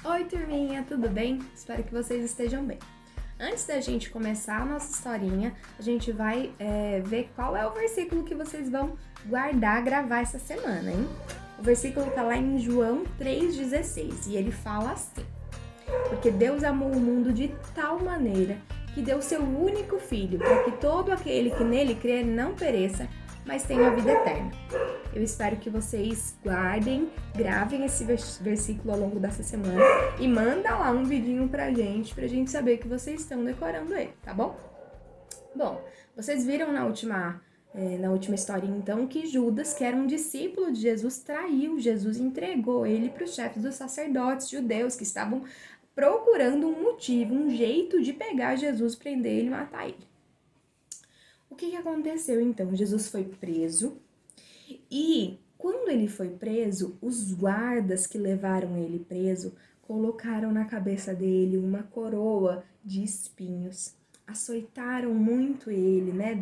Oi, turminha, tudo bem? Espero que vocês estejam bem. Antes da gente começar a nossa historinha, a gente vai ver qual é o versículo que vocês vão gravar essa semana, hein? O versículo tá lá em João 3,16 e ele fala assim: Porque Deus amou o mundo de tal maneira que deu seu único filho, para que todo aquele que nele crer não pereça, mas tenha a vida eterna. Eu espero que vocês gravem esse versículo ao longo dessa semana e manda lá um vidinho pra gente saber que vocês estão decorando ele, tá bom? Bom, vocês viram na última história, então, que Judas, que era um discípulo de Jesus, traiu Jesus e entregou ele para os chefes dos sacerdotes judeus que estavam procurando um motivo, um jeito de pegar Jesus, prender ele e matar ele. O que aconteceu então? Jesus foi preso e quando ele foi preso, os guardas que levaram ele preso colocaram na cabeça dele uma coroa de espinhos. Açoitaram muito ele, né?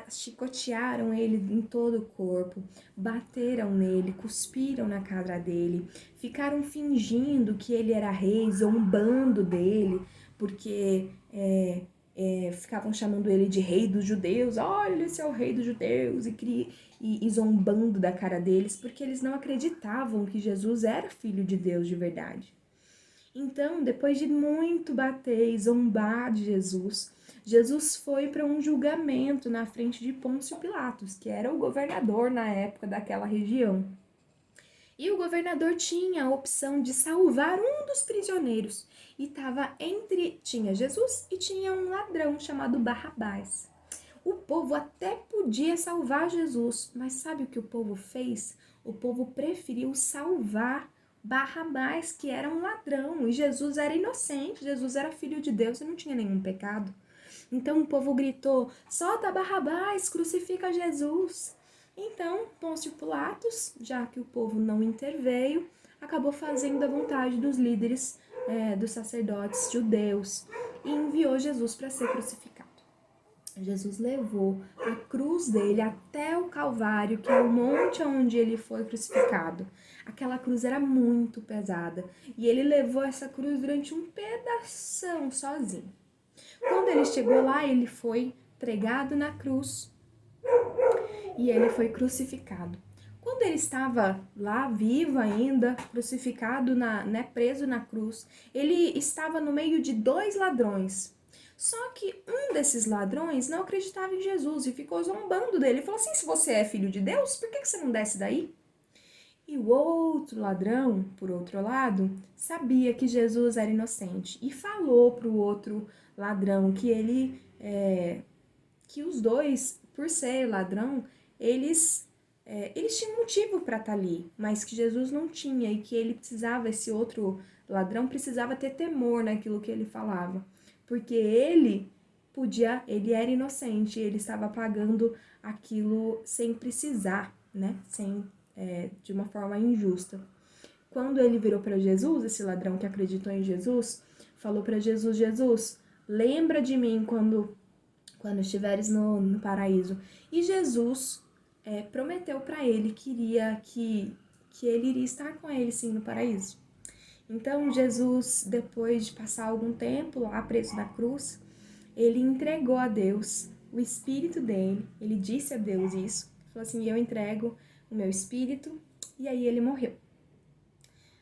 Chicotearam ele em todo o corpo, bateram nele, cuspiram na cara dele, ficaram fingindo que ele era rei, zombando dele, porque ficavam chamando ele de rei dos judeus. Olha, esse é o rei dos judeus, e zombando da cara deles, porque eles não acreditavam que Jesus era filho de Deus de verdade. Então, depois de muito bater e zombar de Jesus, Jesus foi para um julgamento na frente de Pôncio Pilatos, que era o governador na época daquela região. E o governador tinha a opção de salvar um dos prisioneiros. E tinha Jesus e tinha um ladrão chamado Barrabás. O povo até podia salvar Jesus, mas sabe o que o povo fez? O povo preferiu salvar Barrabás, que era um ladrão, e Jesus era inocente, Jesus era filho de Deus e não tinha nenhum pecado. Então o povo gritou: solta Barrabás, crucifica Jesus. Então, Pôncio Pilatos, já que o povo não interveio, acabou fazendo a vontade dos líderes dos sacerdotes judeus e enviou Jesus para ser crucificado. Jesus levou a cruz dele até o Calvário, que é o monte onde ele foi crucificado. Aquela cruz era muito pesada e ele levou essa cruz durante um pedação sozinho. Quando ele chegou lá, ele foi pregado na cruz e ele foi crucificado. Quando ele estava lá, vivo ainda, crucificado, preso na cruz, ele estava no meio de 2 ladrões. Só que um desses ladrões não acreditava em Jesus e ficou zombando dele. Ele falou assim: se você é filho de Deus, por que você não desce daí? E o outro ladrão, por outro lado, sabia que Jesus era inocente e falou para o outro ladrão que os dois, por ser ladrão, eles tinham motivo para estar ali, mas que Jesus não tinha e que esse outro ladrão precisava ter temor naquilo que ele falava, porque ele era inocente, ele estava pagando aquilo sem precisar, né? De uma forma injusta. Quando ele virou para Jesus, esse ladrão que acreditou em Jesus, falou para Jesus: Jesus, lembra de mim quando estiveres no paraíso. E Jesus prometeu para ele que ele iria estar com ele sim no paraíso. Então Jesus, depois de passar algum tempo lá preso na cruz, ele entregou a Deus o espírito dele. Ele disse a Deus isso, falou assim: eu entrego o meu espírito, e aí ele morreu.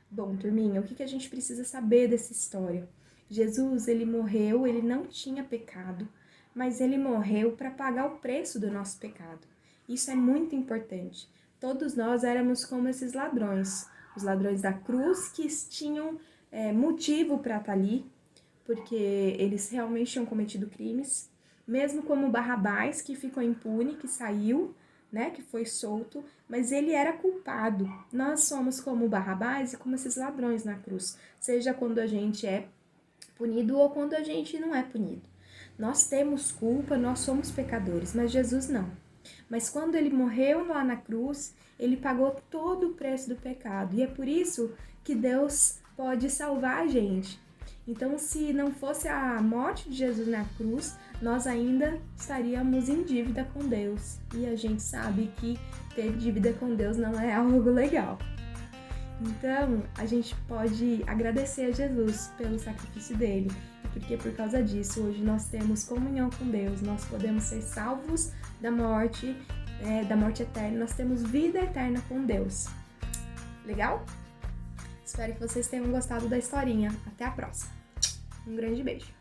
Bom, turminha, o que a gente precisa saber dessa história? Jesus, ele morreu, ele não tinha pecado, mas ele morreu para pagar o preço do nosso pecado. Isso é muito importante. Todos nós éramos como esses ladrões, os ladrões da cruz que tinham motivo para estar ali, porque eles realmente tinham cometido crimes, mesmo como Barrabás, que ficou impune, que saiu, né, que foi solto, mas ele era culpado. Nós somos como Barrabás e como esses ladrões na cruz, seja quando a gente é punido ou quando a gente não é punido. Nós temos culpa, nós somos pecadores, mas Jesus não. Mas quando ele morreu lá na cruz, ele pagou todo o preço do pecado. E é por isso que Deus pode salvar a gente. Então, se não fosse a morte de Jesus na cruz, nós ainda estaríamos em dívida com Deus. E a gente sabe que ter dívida com Deus não é algo legal. Então, a gente pode agradecer a Jesus pelo sacrifício dele, porque por causa disso, hoje nós temos comunhão com Deus, nós podemos ser salvos da morte eterna, nós temos vida eterna com Deus. Legal? Espero que vocês tenham gostado da historinha. Até a próxima. Um grande beijo.